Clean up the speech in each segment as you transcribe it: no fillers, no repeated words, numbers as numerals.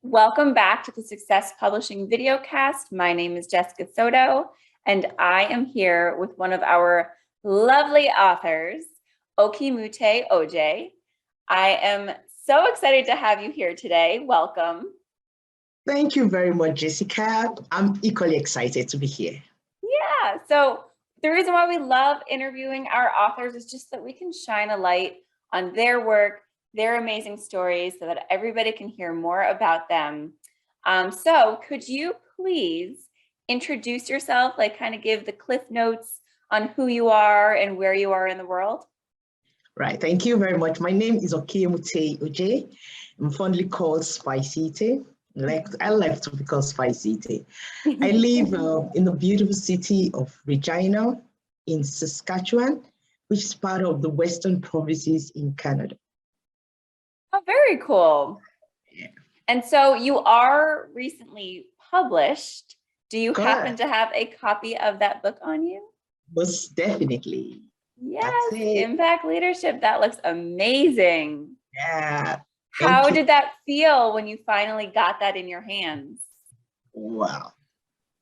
Welcome back to the Success Publishing videocast. My name is Jessica Soto, and I am here with one of our lovely authors, Okiemute Ojeh. I am so excited to have you here today. Welcome. Thank you very much, Jessica. I'm equally excited to be here. Yeah, so the reason why we love interviewing our authors is just that we can shine a light on their work, their amazing stories, so that everybody can hear more about them. So could you please introduce yourself, like kind of give the cliff notes on who you are and where you are in the world? Right, thank you very much. My name is Okiemute Ojeh. I'm fondly called Spicy Tea. I like to be called Spicy Tea. I live in the beautiful city of Regina in Saskatchewan, which is part of the Western provinces in Canada. Oh, very cool. Yeah. And so you are recently published. Do you Correct. happen to have a copy of that book on you? Most definitely. Yes, Impact Leadership. That looks amazing. Yeah. How did that feel when you finally got that in your hands? Wow.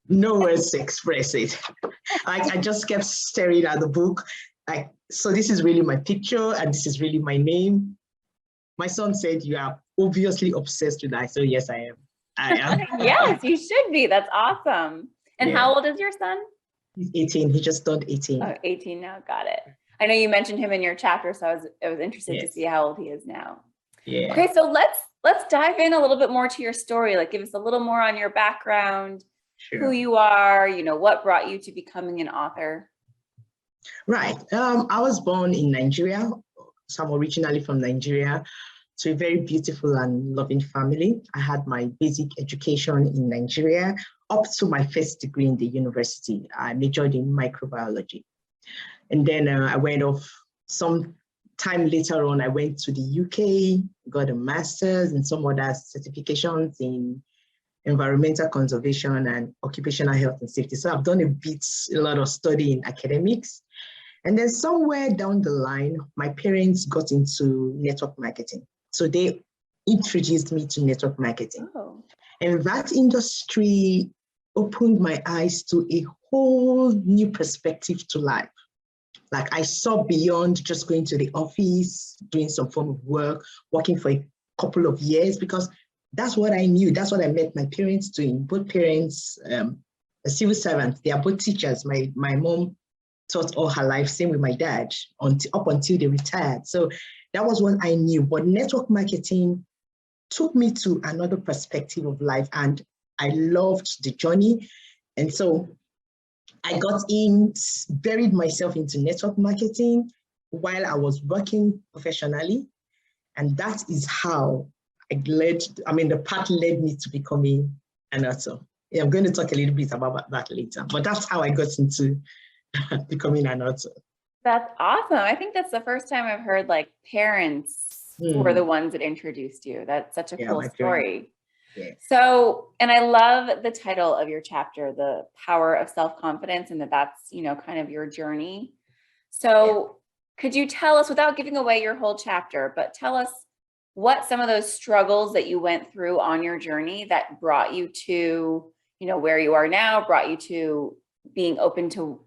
No words to express it. I just kept staring at the book. So this is really my picture and this is really my name. My son said, "You are obviously obsessed with that." So yes, I am. I am. Yes, you should be. That's awesome. And Yeah. how old is your son? He's 18. He just turned 18. Oh, 18 now. Got it. I know you mentioned him in your chapter, so I was interested to see how old he is now. Yeah. Okay, so let's dive in a little bit more to your story. Like, give us a little more on your background, who you are, what brought you to becoming an author. Right. I was born in Nigeria. So I'm originally from Nigeria, to a very beautiful and loving family. I had my basic education in Nigeria up to my first degree in the university. I majored in microbiology. And then I went off some time later on. I went to the UK, got a master's and some other certifications in environmental conservation and occupational health and safety. So I've done a lot of study in academics. And then somewhere down the line, my parents got into network marketing. So they introduced me to network marketing. Oh. And that industry opened my eyes to a whole new perspective to life. Like I saw beyond just going to the office, doing some form of work, working for a couple of years, because that's what I knew. That's what I met my parents doing. Both parents, a civil servant, they are both teachers. My mom taught all her life, same with my dad, up until they retired. So that was what I knew. But network marketing took me to another perspective of life, and I loved the journey. And so I buried myself into network marketing while I was working professionally. And that is how the path led me to becoming an author. Yeah, I'm going to talk a little bit about that later, but that's how I got into becoming an author. That's awesome. I think that's the first time I've heard like parents were the ones that introduced you. That's such a cool story. Yeah. So, and I love the title of your chapter, The Power of SelfConfidence, and that's, kind of your journey. So could you tell us, without giving away your whole chapter, but tell us what some of those struggles that you went through on your journey that brought you to, where you are now, brought you to being open to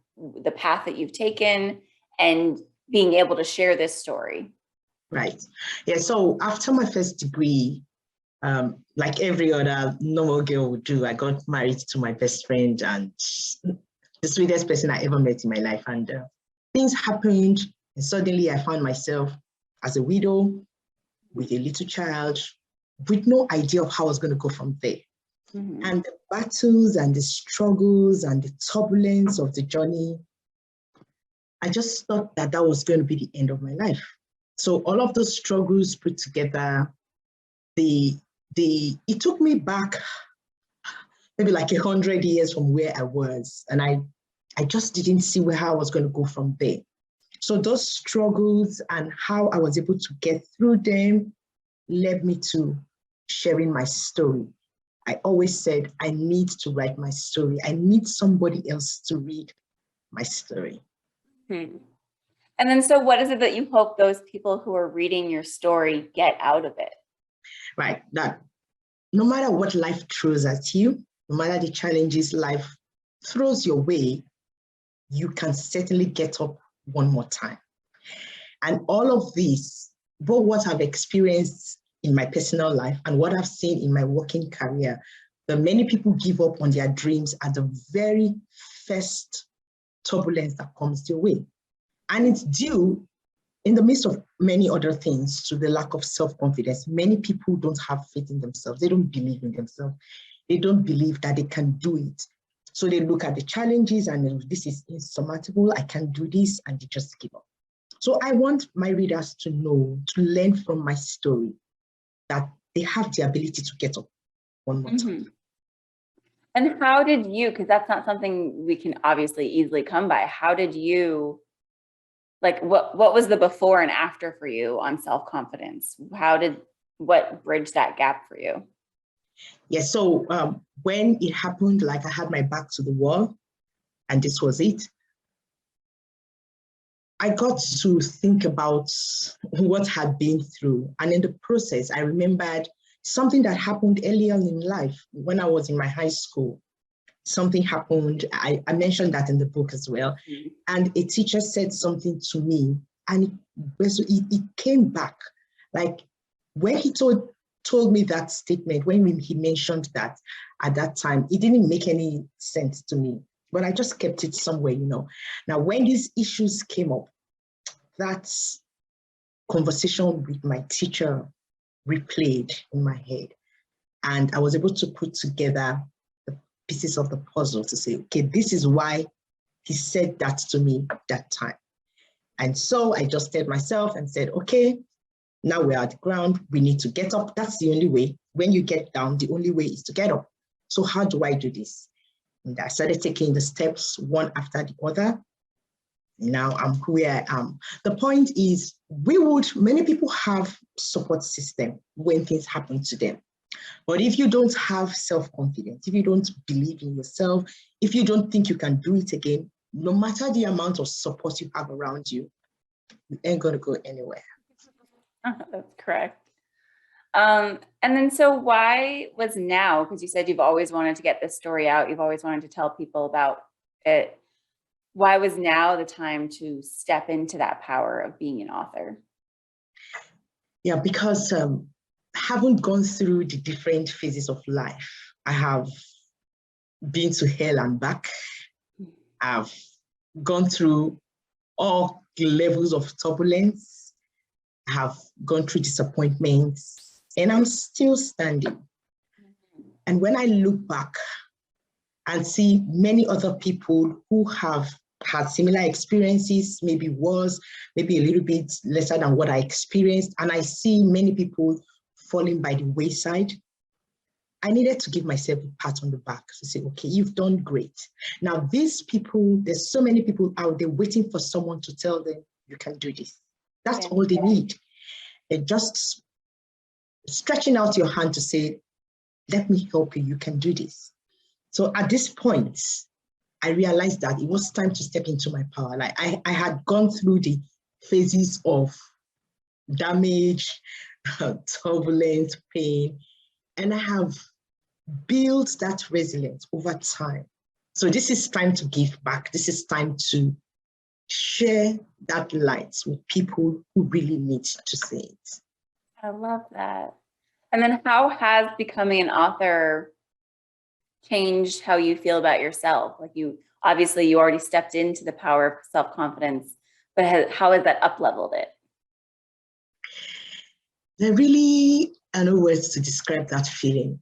the path that you've taken and being able to share this story. Right. Yeah. So after my first degree, like every other normal girl would do, I got married to my best friend and the sweetest person I ever met in my life. And things happened, and suddenly I found myself as a widow with a little child, with no idea of how I was going to go from there. Mm-hmm. And the battles and the struggles and the turbulence of the journey, I just thought that was going to be the end of my life. So all of those struggles put together, it took me back maybe like 100 years from where I was. And I just didn't see how I was going to go from there. So those struggles and how I was able to get through them led me to sharing my story. I always said, I need to write my story. I need somebody else to read my story. And then, so what is it that you hope those people who are reading your story get out of it? Right. That no matter what life throws at you, no matter the challenges life throws your way, you can certainly get up one more time. And all of this, both what I've experienced in my personal life and what I've seen in my working career, that many people give up on their dreams at the very first turbulence that comes their way. And it's due, in the midst of many other things, to the lack of self-confidence. Many people don't have faith in themselves. They don't believe in themselves. They don't believe that they can do it. So they look at the challenges and this is insurmountable, I can't do this, and they just give up. So I want my readers to know, to learn from my story, that they have the ability to get up one more time. And how did you, because that's not something we can obviously easily come by, how did you, like what was the before and after for you on self-confidence? What bridged that gap for you? Yeah, so when it happened, like I had my back to the wall and this was it, I got to think about what I had been through. And in the process, I remembered something that happened earlier in life when I was in my high school. Something happened, I mentioned that in the book as well. And a teacher said something to me and it came back. Like when he told me that statement, when he mentioned that at that time, it didn't make any sense to me, but I just kept it somewhere, you know. Now, when these issues came up, that conversation with my teacher replayed in my head. And I was able to put together the pieces of the puzzle to say, okay, this is why he said that to me that time. And so I just told myself and said, okay, now we're at the ground, we need to get up. That's the only way. When you get down, the only way is to get up. So how do I do this? And I started taking the steps one after the other. Now I'm where I am. The point is, many people have support system when things happen to them. But if you don't have self-confidence, if you don't believe in yourself, if you don't think you can do it again, no matter the amount of support you have around you, you ain't gonna go anywhere. That's correct. And then so why was now, because you said you've always wanted to get this story out, you've always wanted to tell people about it. Why was now the time to step into that power of being an author? Yeah, because I haven't gone through the different phases of life. I have been to hell and back. I've gone through all levels of turbulence. I have gone through disappointments, and I'm still standing. And when I look back and see many other people who have had similar experiences, maybe worse, maybe a little bit lesser than what I experienced, and I see many people falling by the wayside, I needed to give myself a pat on the back to say, okay, you've done great. Now, these people, there's so many people out there waiting for someone to tell them, you can do this. That's all they need. They're just stretching out your hand to say, let me help you, you can do this. So at this point, I realized that it was time to step into my power. Like I had gone through the phases of damage, turbulence, pain, and I have built that resilience over time. So this is time to give back. This is time to share that light with people who really need to see it. I love that. And then how has becoming an author changed how you feel about yourself? Like you already stepped into the power of self-confidence, but how has that up-leveled it? There really are no words to describe that feeling.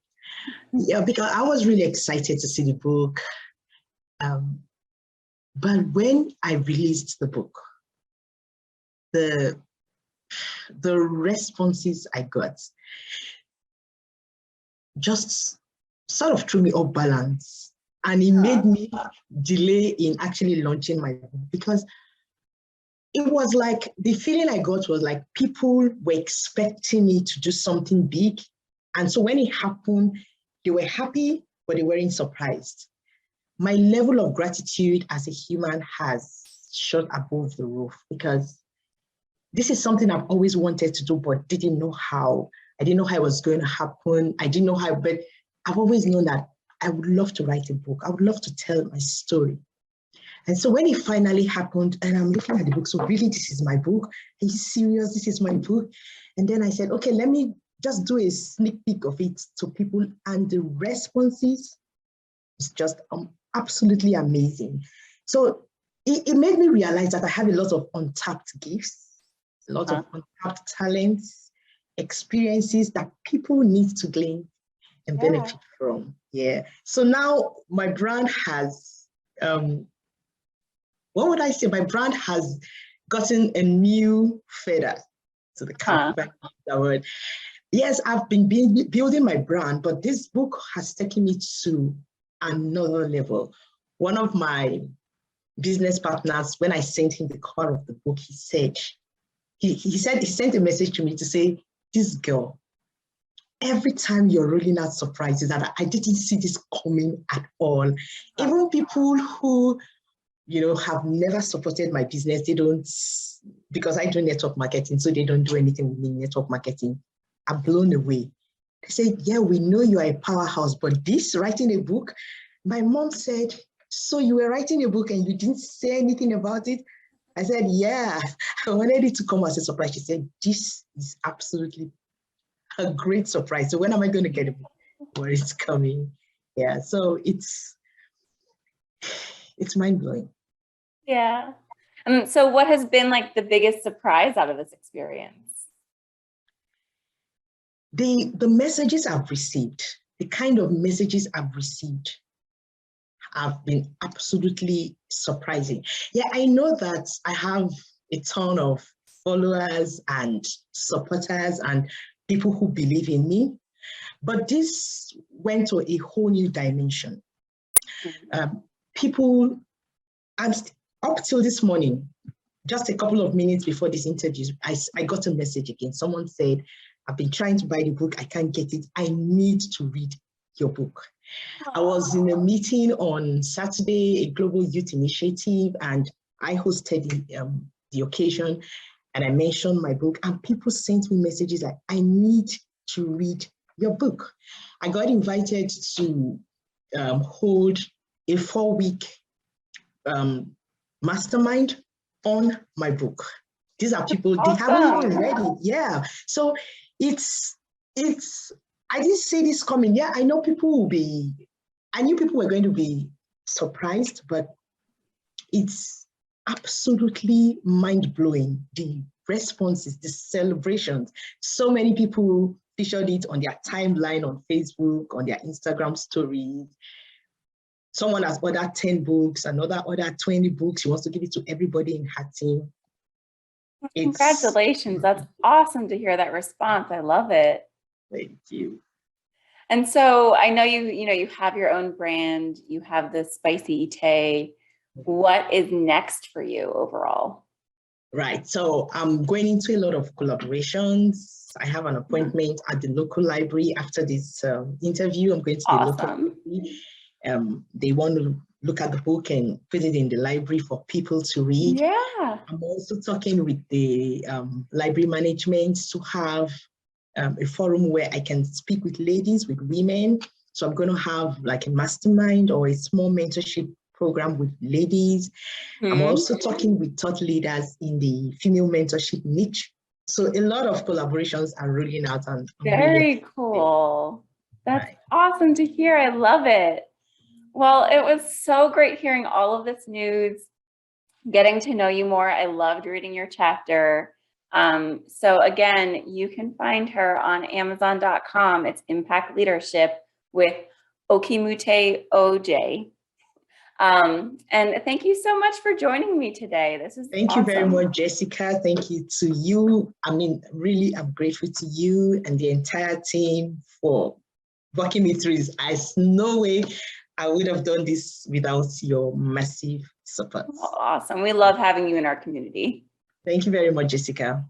Yeah, because I was really excited to see the book. But when I released the book, the responses I got just sort of threw me off balance. And it made me delay in actually launching my book, because it was like, the feeling I got was like people were expecting me to do something big. And so when it happened, they were happy, but they weren't surprised. My level of gratitude as a human has shot above the roof, because this is something I've always wanted to do, but didn't know how. I didn't know how it was going to happen. I didn't know how, but I've always known that I would love to write a book. I would love to tell my story. And so when it finally happened, and I'm looking at the book, so really, this is my book? Are you serious? This is my book? And then I said, okay, let me just do a sneak peek of it to people. And the responses is just absolutely amazing. So it made me realize that I have a lot of untapped gifts, a lot of untapped talents, experiences that people need to glean and benefit from. Yeah. So now my brand has, what would I say? My brand has gotten a new feather to the cap. That word. Yes, I've been building my brand, but this book has taken me to another level. One of my business partners, when I sent him the cover of the book, he said, he sent a message to me to say, this girl, every time you're rolling out surprises, that I didn't see this coming at all. Even people who, you know, have never supported my business, they don't, because I do network marketing, so they don't do anything with me network marketing, are blown away. They said, yeah, we know you are a powerhouse, but this, writing a book, my mom said, so you were writing a book and you didn't say anything about it? I said, yeah, I wanted it to come as a surprise. She said, this is absolutely a great surprise. So when am I going to get a book? Where it's coming? Yeah, so it's mind-blowing. Yeah. So what has been like the biggest surprise out of this experience? The messages I've received, the kind of messages I've received have been absolutely surprising. Yeah, I know that I have a ton of followers and supporters and people who believe in me, but this went to a whole new dimension. People, and up till this morning, just a couple of minutes before this interview, I got a message again. Someone said, I've been trying to buy the book, I can't get it. I need to read your book. I was in a meeting on Saturday, a global youth initiative, and I hosted the occasion, and I mentioned my book, and people sent me messages like, I need to read your book. I got invited to hold a 4-week mastermind on my book. These are people, they haven't even read it. Yeah. So it's, I didn't see this coming. Yeah, I know people will be, I knew people were going to be surprised, but it's absolutely mind-blowing. The responses, the celebrations. So many people featured it on their timeline, on Facebook, on their Instagram stories. Someone has ordered 10 books, another ordered 20 books. She wants to give it to everybody in her team. Congratulations. That's awesome to hear that response. I love it. Thank you. And so I know you have your own brand, you have the Spicy Ojeh. What is next for you overall? Right. So I'm going into a lot of collaborations. I have an appointment at the local library after this interview. I'm going to the local library. They want to look at the book and put it in the library for people to read. Yeah. I'm also talking with the library management to have a forum where I can speak with ladies, with women. So I'm going to have like a mastermind or a small mentorship program with ladies. I'm also talking with thought leaders in the female mentorship niche. So a lot of collaborations are rolling out. And very cool. That's awesome to hear. I love it. Well, it was so great hearing all of this news, getting to know you more. I loved reading your chapter. So again, you can find her on Amazon.com. It's Impact Leadership with Okiemute Ojeh. And thank you so much for joining me today. This is Thank you very much, Jessica. Thank you to you. I mean, really, I'm grateful to you and the entire team for walking me through this. There's no way I would have done this without your massive support. Awesome. We love having you in our community. Thank you very much, Jessica.